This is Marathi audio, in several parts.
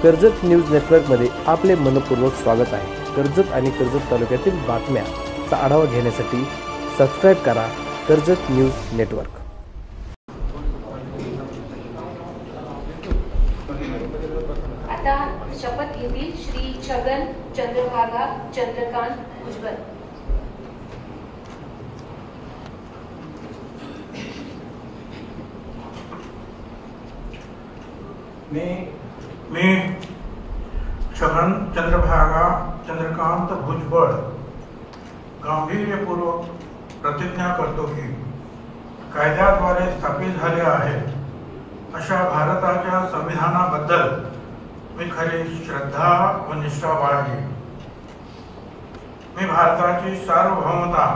कर्जत न्यूज नेटवर्कमध्ये आपले मनपूर्वक स्वागत आहे। कर्जत आणि कर्जत तालुक्यातील बातम्यांचा आढावा घेण्यासाठी सबस्क्राइब करा कर्जत न्यूज नेटवर्क। आता शपथ घेतील श्री छगन चंद्रभागा चंद्रकांत भुजबळ। मी छगन चंद्रभागा चंद्रकांत भुजबळ गांभीर्यपूर्वक प्रतिज्ञा करतो की कायद्याद्वारे स्थापित झाले आहे अशा भारताच्या संविधानाबद्दल मी खरी श्रद्धा व निष्ठा बाळगेन। मी भारताची सार्वभौमता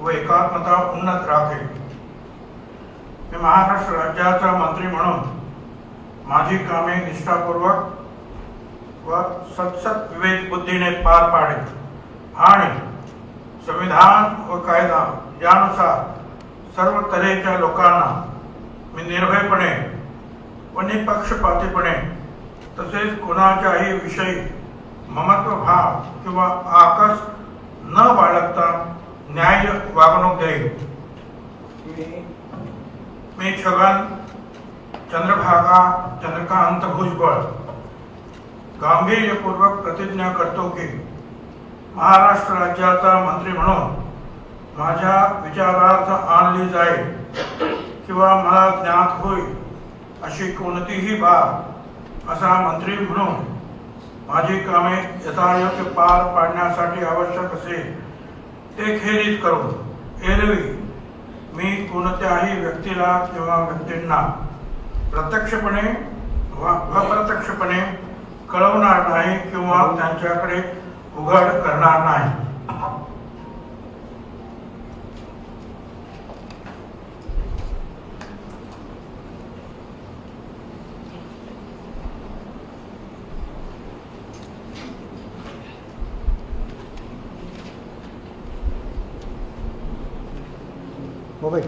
व एकात्मता उन्नत राखेन। मी महाराष्ट्र राज्याचा मंत्री म्हणून माझी कामे निष्ठापूर्वक व सतसत विवेक बुद्धीने पार पाडेन आणि संविधान व कायदा यानुसार सर्व तऱ्हेच्या लोकांना मी निर्भयपणे व निपक्षपातीपणे तसेच कोणाच्याही विषयी ममत्व भाव किंवा आकस न बाळगता न्याय्य वागणूक देईन। मी छगन चंद्रभागा चंद्रकांत भुजबळ गांभीर्यपूर्वक प्रतिज्ञा करतो की महाराष्ट्र राज्याचा मंत्री म्हणून माझ्या विचारार्थ आणली जाईल किंवा मला ज्ञात होईल अशी कोणतीही बाब असा मंत्री म्हणून माझी कामे यथायोग्य पार पाडण्यासाठी आवश्यक असेल ते खेरीज करून एरवी मी कोणत्याही व्यक्तीला किंवा व्यक्तींना प्रत्यक्षपणे व अप्रत्यक्षपणे कळवणार नाही किंवा त्यांच्याकडे उघड करणार नाही। मोबाईल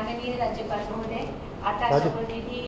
माननीय राज्यपाल महोदय, आता शपथविधी